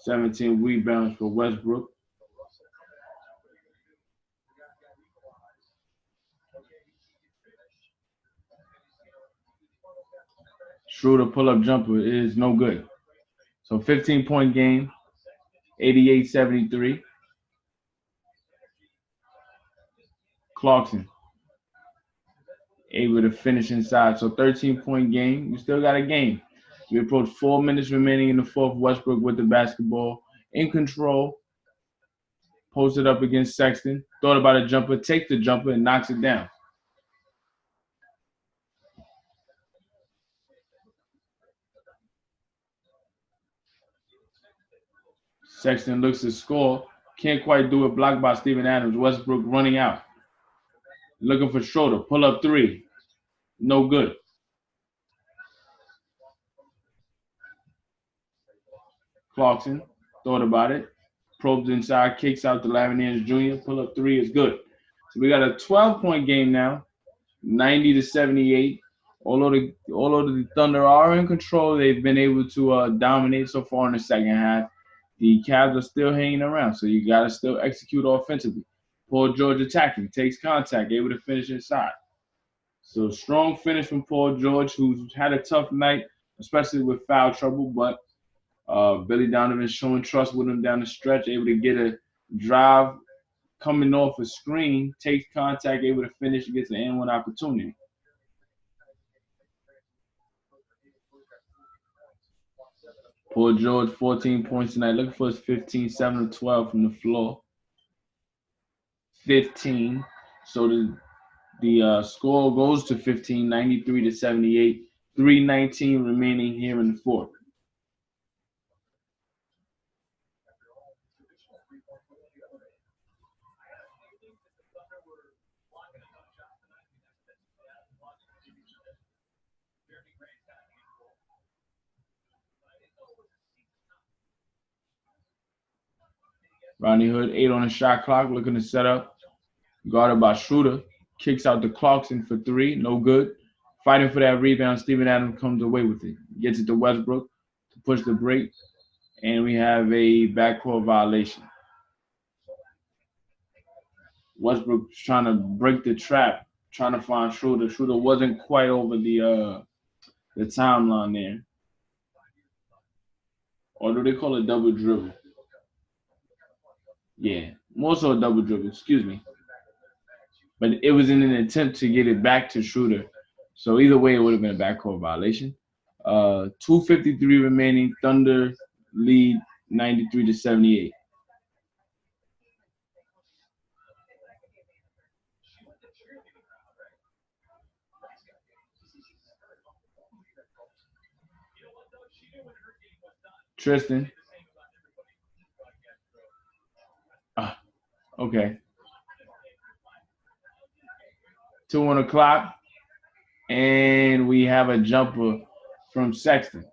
"17 rebounds for Westbrook. Schroeder pull-up jumper is no good. So 15-point game, 88-73. Clarkson able to finish inside. So 13-point game. We still got a game. We approach 4 minutes remaining in the fourth. Westbrook with the basketball in control. Posted up against Sexton. Thought about a jumper, takes the jumper, and knocks it down. Sexton looks to score. Can't quite do it. Blocked by Steven Adams. Westbrook running out. Looking for Schroeder. Pull up three. No good. Clarkson thought about it. Probes inside. Kicks out to Laviniers Jr. Pull up three is good. So we got a 12-point game now. 90-78. Although the Thunder are in control, they've been able to dominate so far in the second half. The Cavs are still hanging around, so you got to still execute offensively. Paul George attacking, takes contact, able to finish inside. So strong finish from Paul George, who's had a tough night, especially with foul trouble, but Billy Donovan showing trust with him down the stretch, able to get a drive coming off a screen, takes contact, able to finish, gets an N1 opportunity. Paul George, 14 points tonight. Looking for his 15, 7 of 12 from the floor. 15. So the score goes to 15, 93-78. 3:19 remaining here in the fourth. Ronnie Hood, 8 on the shot clock, looking to set up. Guarded by Schroeder. Kicks out to Clarkson for 3, no good. Fighting for that rebound, Steven Adams comes away with it. Gets it to Westbrook to push the break. And we have a backcourt violation. Westbrook trying to break the trap, trying to find Schroeder. Schroeder wasn't quite over the timeline there. Or do they call it double dribble? Yeah, more so a double dribble, excuse me. But it was in an attempt to get it back to Schroeder. So either way, it would have been a backcourt violation. 2:53 remaining. Thunder lead 93-78. Tristan. Okay. 2 on the clock. And we have a jumper from Sexton.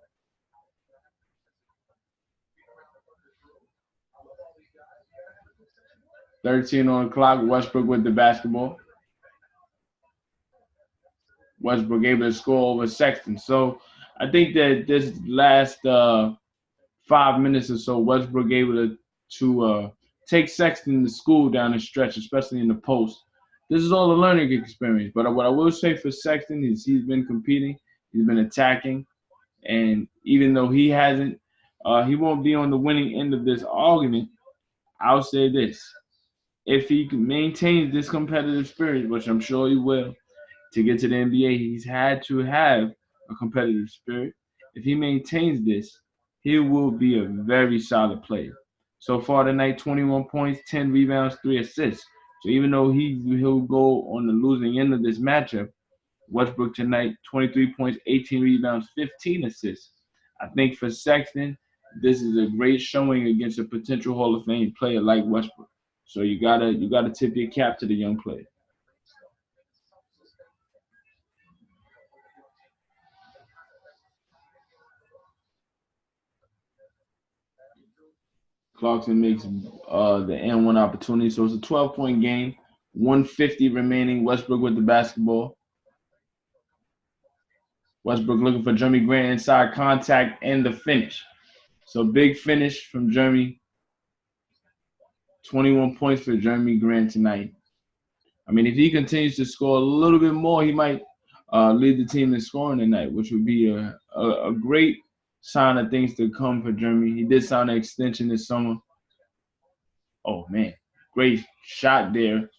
$13 on the clock. Westbrook with the basketball. Westbrook able to score over Sexton. So I think that this last 5 minutes or so, Westbrook able to take Sexton to school down the stretch, especially in the post. This is all a learning experience. But what I will say for Sexton is he's been competing, he's been attacking, and even though he hasn't, he won't be on the winning end of this argument. I'll say this: if he maintains this competitive spirit, which I'm sure he will, to get to the NBA, he's had to have a competitive spirit. If he maintains this, he will be a very solid player. So far tonight, 21 points, 10 rebounds, 3 assists. So even though he'll go on the losing end of this matchup, Westbrook tonight, 23 points, 18 rebounds, 15 assists. I think for Sexton, this is a great showing against a potential Hall of Fame player like Westbrook. So you gotta tip your cap to the young player. Clarkson makes the N1 opportunity. So it's a 12-point game, 150 remaining. Westbrook with the basketball. Westbrook looking for Jerami Grant inside contact and the finish. So big finish from Jerami. 21 points for Jerami Grant tonight. I mean, if he continues to score a little bit more, he might lead the team in scoring tonight, which would be a great sign of things to come for Jerami. He did sign an extension this summer. Oh, man. Great shot there.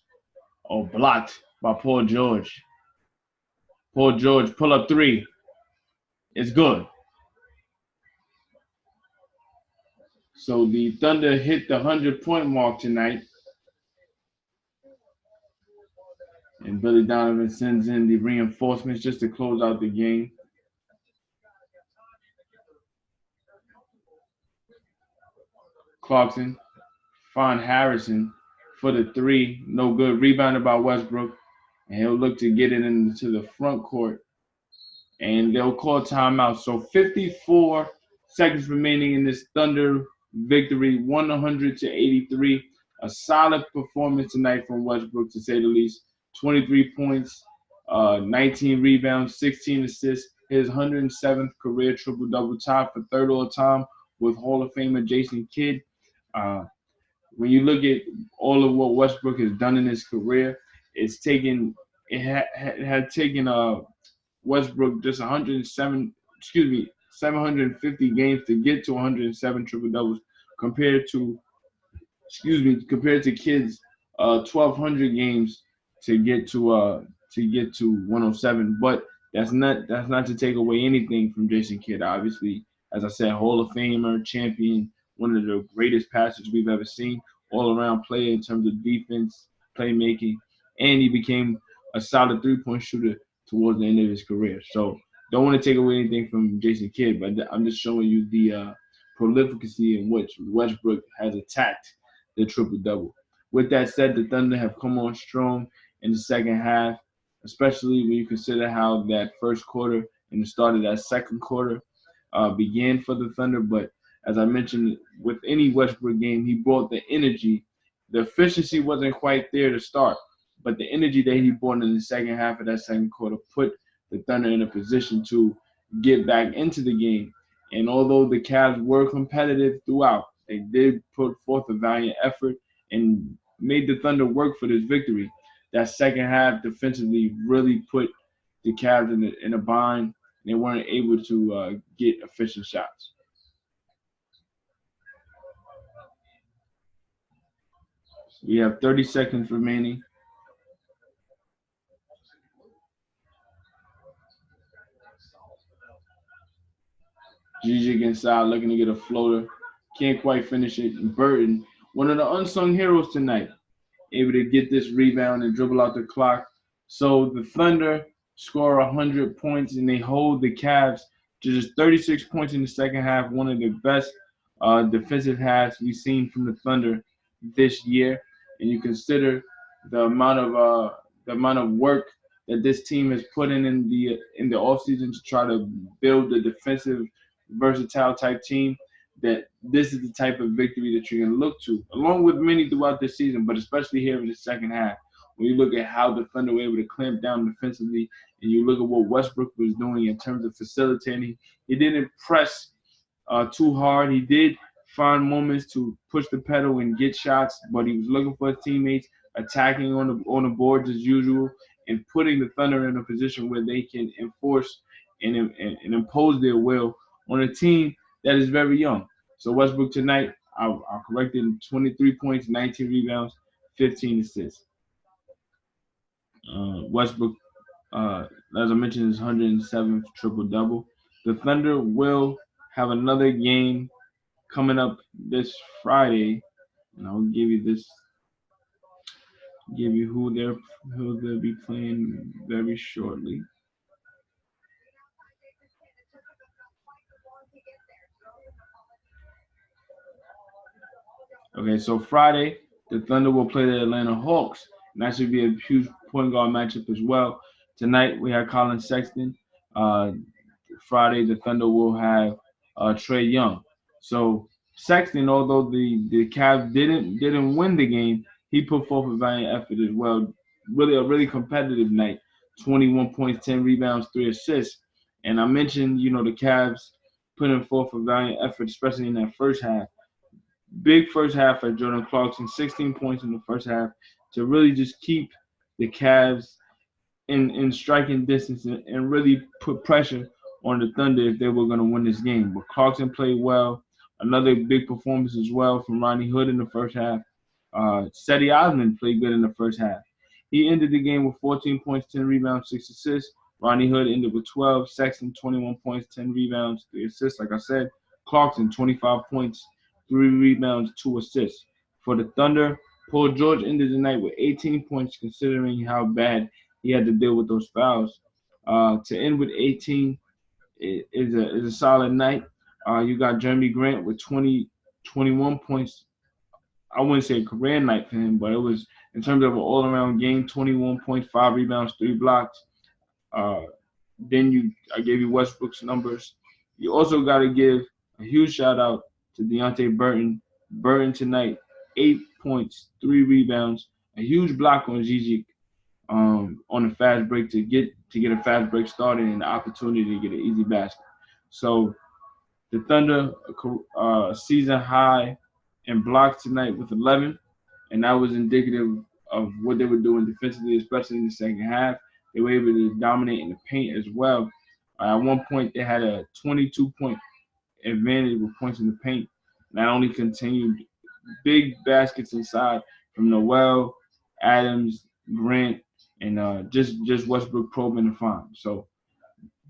Oh, blocked by Paul George. Paul George, pull up three. It's good. So the Thunder hit the 100-point mark tonight. And Billy Donovan sends in the reinforcements just to close out the game. Clarkson, find Harrison for the three. No good. Rebounded by Westbrook. And he'll look to get it into the front court. And they'll call timeout. So 54 seconds remaining in this Thunder victory, 100-83. A solid performance tonight from Westbrook, to say the least. 23 points, 19 rebounds, 16 assists. His 107th career triple-double, tied for third all-time with Hall of Famer Jason Kidd. When you look at all of what Westbrook has done in his career, it had taken Westbrook just 750 games to get to 107 triple doubles, compared to Kidd's 1,200 games to get to 107. But that's not to take away anything from Jason Kidd. Obviously, as I said, Hall of Famer, champion, one of the greatest passers we've ever seen, all around player in terms of defense, playmaking, and he became a solid 3-point shooter towards the end of his career. So don't want to take away anything from Jason Kidd, but I'm just showing you the prolificacy in which Westbrook has attacked the triple double. With that said, the Thunder have come on strong in the second half, especially when you consider how that first quarter and the start of that second quarter began for the Thunder. But as I mentioned, with any Westbrook game, he brought the energy. The efficiency wasn't quite there to start, but the energy that he brought in the second half of that second quarter put the Thunder in a position to get back into the game. And although the Cavs were competitive throughout, they did put forth a valiant effort and made the Thunder work for this victory. That second half defensively really put the Cavs in a bind. They weren't able to get efficient shots. We have 30 seconds remaining. Gigi inside looking to get a floater. Can't quite finish it. Burton, one of the unsung heroes tonight, able to get this rebound and dribble out the clock. So the Thunder score 100 points and they hold the Cavs to just 36 points in the second half, one of the best defensive halves we've seen from the Thunder this year. And you consider the amount of work that this team has put in the offseason to try to build a defensive, versatile type team, that this is the type of victory that you're going to look to, along with many throughout this season, but especially here in the second half. When you look at how the Thunder were able to clamp down defensively, and you look at what Westbrook was doing in terms of facilitating, he didn't press too hard. He did find moments to push the pedal and get shots, but he was looking for his teammates, attacking on the boards as usual, and putting the Thunder in a position where they can enforce and impose their will on a team that is very young. So Westbrook tonight, I corrected, 23 points, 19 rebounds, 15 assists. Westbrook, as I mentioned, is 107th triple-double. The Thunder will have another game coming up this Friday, and I'll give you who they'll be playing very shortly. Okay, so Friday, the Thunder will play the Atlanta Hawks, and that should be a huge point guard matchup as well. Tonight we have Colin Sexton. Uh, Friday, the Thunder will have Trey Young. So Sexton, although the Cavs didn't win the game, he put forth a valiant effort as well. Really a really competitive night. 21 points, 10 rebounds, 3 assists. And I mentioned, the Cavs putting forth a valiant effort, especially in that first half. Big first half for Jordan Clarkson, 16 points in the first half to really just keep the Cavs in striking distance and really put pressure on the Thunder if they were going to win this game. But Clarkson played well. Another big performance as well from Ronnie Hood in the first half. Cedi Osman played good in the first half. He ended the game with 14 points, 10 rebounds, 6 assists. Ronnie Hood ended with 12. Sexton, 21 points, 10 rebounds, 3 assists. Like I said, Clarkson, 25 points, 3 rebounds, 2 assists. For the Thunder, Paul George ended the night with 18 points, considering how bad he had to deal with those fouls. To end with 18 is a solid night. You got Jerami Grant with 21 points. I wouldn't say a career night for him, but it was in terms of an all-around game, 21.5 rebounds, 3 blocks. Uh, I gave you Westbrook's numbers. You also got to give a huge shout out to Deontay Burton. Burton tonight, 8 points, 3 rebounds, a huge block on Gigi on a fast break to get a fast break started and the opportunity to get an easy basket. So the Thunder season high in blocks tonight with 11, and that was indicative of what they were doing defensively, especially in the second half. They were able to dominate in the paint as well. At one point, they had a 22-point advantage with points in the paint. Not only continued big baskets inside from Noel, Adams, Grant, and just Westbrook probing the farm. So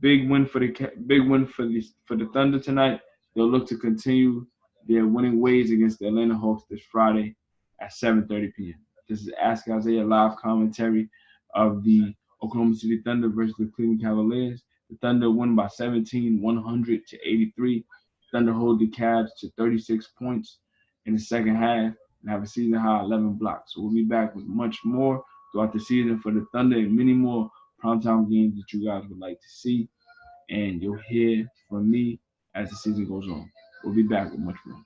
big win for the Thunder tonight. They'll look to continue their winning ways against the Atlanta Hawks this Friday at 7:30 p.m. This is Ask Isaiah live commentary of the Oklahoma City Thunder versus the Cleveland Cavaliers. The Thunder win by 17, 100-83. Thunder hold the Cavs to 36 points in the second half and have a season high 11 blocks. So we'll be back with much more throughout the season for the Thunder and many more primetime games that you guys would like to see. And you'll hear from me as the season goes on. We'll be back with much more.